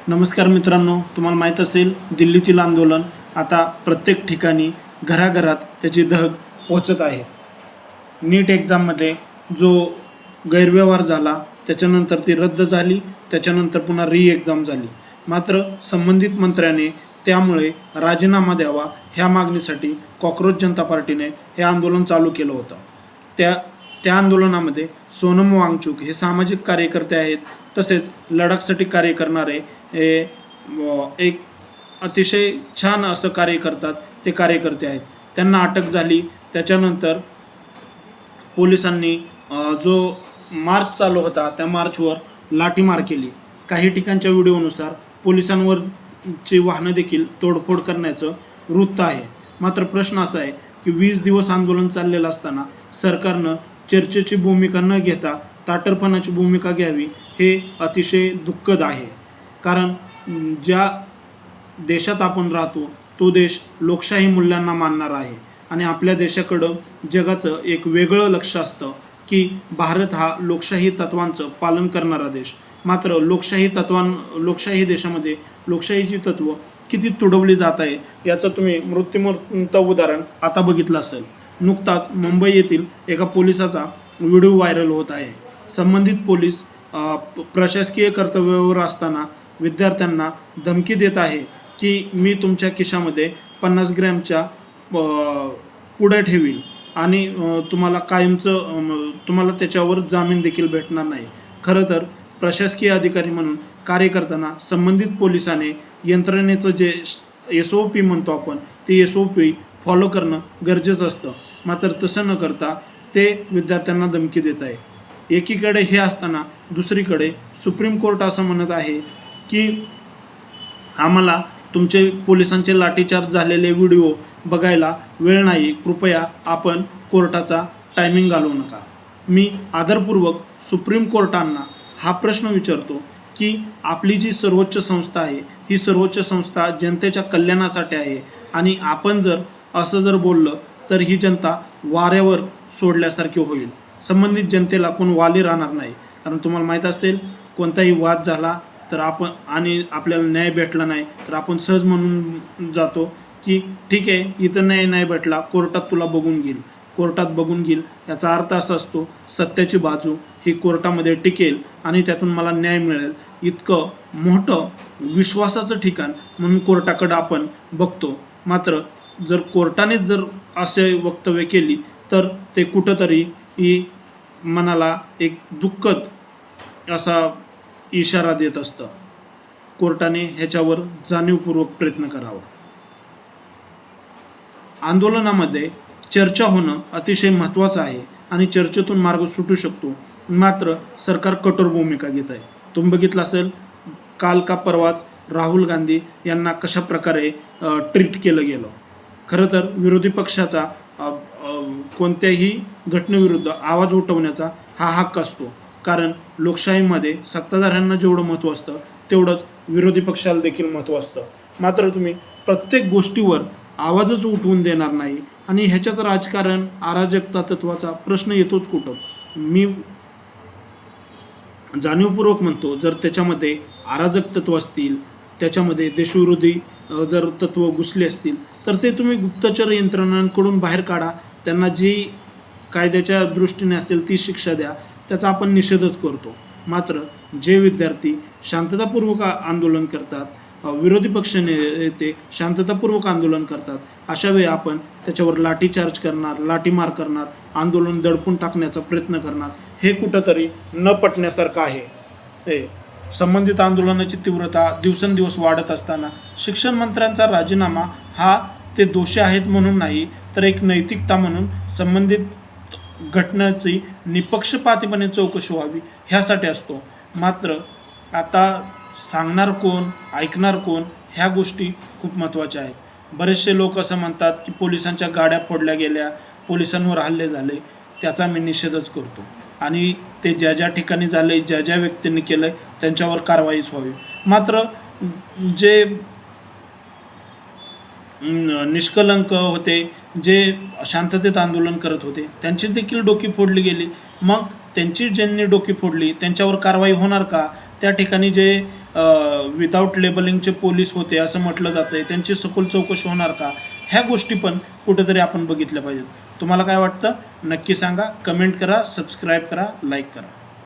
नमस्कार मित्रांनो, तुम्हाला माहीत असेल दिल्लीतील आंदोलन आता प्रत्येक ठिकाणी घराघरात त्याची धग पोचत आहे. नीट एक्झाममध्ये जो गैरव्यवहार झाला त्याच्यानंतर ती रद्द झाली, त्याच्यानंतर पुन्हा एक्झाम झाली. मात्र संबंधित मंत्र्याने त्यामुळे राजीनामा द्यावा ह्या मागणीसाठी कॉकरोच जनता पार्टीने हे आंदोलन चालू केलं होतं. त्या आंदोलनामध्ये सोनम वांगचुक हे सामाजिक कार्यकर्ते आहेत, तसेच लडाखसाठी कार्य करणारे एक अतिशय छान असं कार्य करतात ते कार्यकर्ते आहेत. त्यांना अटक झाली. त्याच्यानंतर पोलिसांनी जो मार्च चालू होता त्या मार्चवर लाठीमार केली. काही ठिकाणच्या व्हिडिओनुसार पोलिसांवरची वाहनं देखील तोडफोड करण्याचं वृत्त आहे. मात्र प्रश्न असा आहे की 20 दिवस आंदोलन चाललेलं असताना सरकारनं चर्चेची भूमिका न घेता ताटरपणाची भूमिका घ्यावी हे अतिशय दुःखद आहे. कारण ज्या देशात आपण राहतो तो देश लोकशाही मूल्यांना मानणारा आहे आणि आपल्या देशाकडं जगाचं एक वेगळं लक्ष असतं की भारत हा लोकशाही तत्वांचं पालन करणारा देश. मात्र लोकशाही देशामध्ये लोकशाहीची तत्त्व किती तुडवली जात आहे याचं तुम्ही मृत्यूमंत उदाहरण आता बघितलं असेल. नुकताच मुंबई येथील एका पोलिसाचा व्हिडिओ व्हायरल होत आहे. संबंधित पोलीस प्रशासकीय कर्तव्यावर असताना विद्यार्थ्यांना धमकी देत आहे की मी तुमच्या खिशामध्ये 50 ग्रॅमच्या पुड्या ठेवील आणि तुम्हाला त्याच्यावर जामीन देखील भेटणार नाही. खरं तर प्रशासकीय अधिकारी म्हणून कार्य करताना संबंधित पोलिसाने यंत्रणेचं जे SOP म्हणतो आपण ते SOP फॉलो करणं गरजेचं असतं. मात्र तसं न करता ते विद्यार्थ्यांना धमकी देत आहे. एकीकडे हे असताना दुसरीकडे सुप्रीम कोर्ट असं म्हणत आहे की आम्हाला तुमचे पोलिसांचे लाठीचार्ज झालेले व्हिडिओ बघायला वेळ नाही, कृपया आपण कोर्टाचा टायमिंग घालवू नका. मी आदरपूर्वक सुप्रीम कोर्टांना हा प्रश्न विचारतो की आपली जी सर्वोच्च संस्था आहे ही सर्वोच्च संस्था जनतेच्या कल्याणासाठी आहे आणि आपण जर असं जर बोललं तर ही जनता वाऱ्यावर सोडल्यासारखी होईल. संबंधित जनतेला कोण वाली राहणार नाही. कारण तुम्हाला माहीत असेल कोणताही वाद झाला तर आणि आपल्याला न्याय भेटला नाही तर आपण सहज म्हणून जातो की ठीक आहे, इथं न्याय नाही भेटला, कोर्टात तुला बघून घेईल. याचा अर्थ असा असतो सत्याची बाजू ही कोर्टामध्ये टिकेल आणि त्यातून मला न्याय मिळेल. इतकं मोठं विश्वासाचं ठिकाण म्हणून कोर्टाकडं आपण बघतो. मात्र जर कोर्टानेच जर असे वक्तव्य केली तर ते कुठंतरी ही मनाला एक दुःखद असा इशारा देत असतं. कोर्टाने ह्याच्यावर जाणीवपूर्वक प्रयत्न करावा. आंदोलनामध्ये चर्चा होणं अतिशय महत्त्वाचं आहे आणि चर्चेतून मार्ग सुटू शकतो. मात्र सरकार कठोर भूमिका घेत आहे. तुम्ही बघितलं असेल काल का परवाच राहुल गांधी यांना कशा प्रकारे ट्रीट केलं गेलं. खरं तर विरोधी पक्षाचा कोणत्याही घटनेविरुद्ध आवाज उठवण्याचा हा हक्क असतो. कारण लोकशाहीमध्ये सत्ताधाऱ्यांना जेवढं महत्त्व असतं तेवढंच विरोधी पक्षाला देखील महत्त्व असतं. मात्र तुम्ही प्रत्येक गोष्टीवर आवाजच उठवून देणार नाही आणि ह्याच्यात राजकारण अराजकता तत्वाचा प्रश्न येतोच कुठं. मी जाणीवपूर्वक म्हणतो जर त्याच्यामध्ये अराजक तत्व असतील, त्याच्यामध्ये देशविरोधी जर तत्व घुसले असतील तर ते तुम्ही गुप्तचर यंत्रणांकडून बाहेर काढा. त्यांना जी कायद्याच्या दृष्टीने असेल ती शिक्षा द्या. त्याचा आपण निषेधच करतो. मात्र जे विद्यार्थी शांततापूर्वक आंदोलन करतात, विरोधी पक्ष नेते शांततापूर्वक आंदोलन करतात, अशा वेळी आपण त्याच्यावर लाठीचार्ज करणार, लाठीमार करणार, आंदोलन दडपून टाकण्याचा प्रयत्न करणार हे कुठंतरी न पटण्यासारखं आहे. संबंधित आंदोलनाची तीव्रता दिवसेंदिवस वाढत असताना शिक्षण मंत्र्यांचा राजीनामा हा ते दोषी आहेत म्हणून नाही तर एक नैतिकता म्हणून संबंधित घटनेची निपक्षपातीपणे चौकशी व्हावी ह्यासाठी असतो. मात्र आता सांगणार कोण, ऐकणार कोण ह्या गोष्टी खूप महत्त्वाच्या आहेत. बरेचसे लोक असं म्हणतात की पोलिसांच्या गाड्या फोडल्या गेल्या, पोलिसांवर हल्ले झाले. त्याचा मी निषेधच करतो आणि ते ज्या ज्या ठिकाणी झाले, ज्या ज्या व्यक्तींनी केलं त्यांच्यावर कारवाईच व्हावी. मात्र जे निष्कलंक होते, जे शांततेत आंदोलन करत होते त्यांची देखील डोकी फोडली गेली. मग त्यांची ज्यांनी डोकी फोडली त्यांच्यावर कारवाई होणार का? त्या ठिकाणी जे विदाऊट लेबलिंगचे पोलीस होते असं म्हटलं जातं आहे, त्यांची सखोल चौकशी होणार का, ह्या गोष्टी पण कुठेतरी आपण बघितल्या पाहिजेत. तुम्हाला काय वाटतं नक्की सांगा, कमेंट करा, सबस्क्राईब करा, लाईक करा.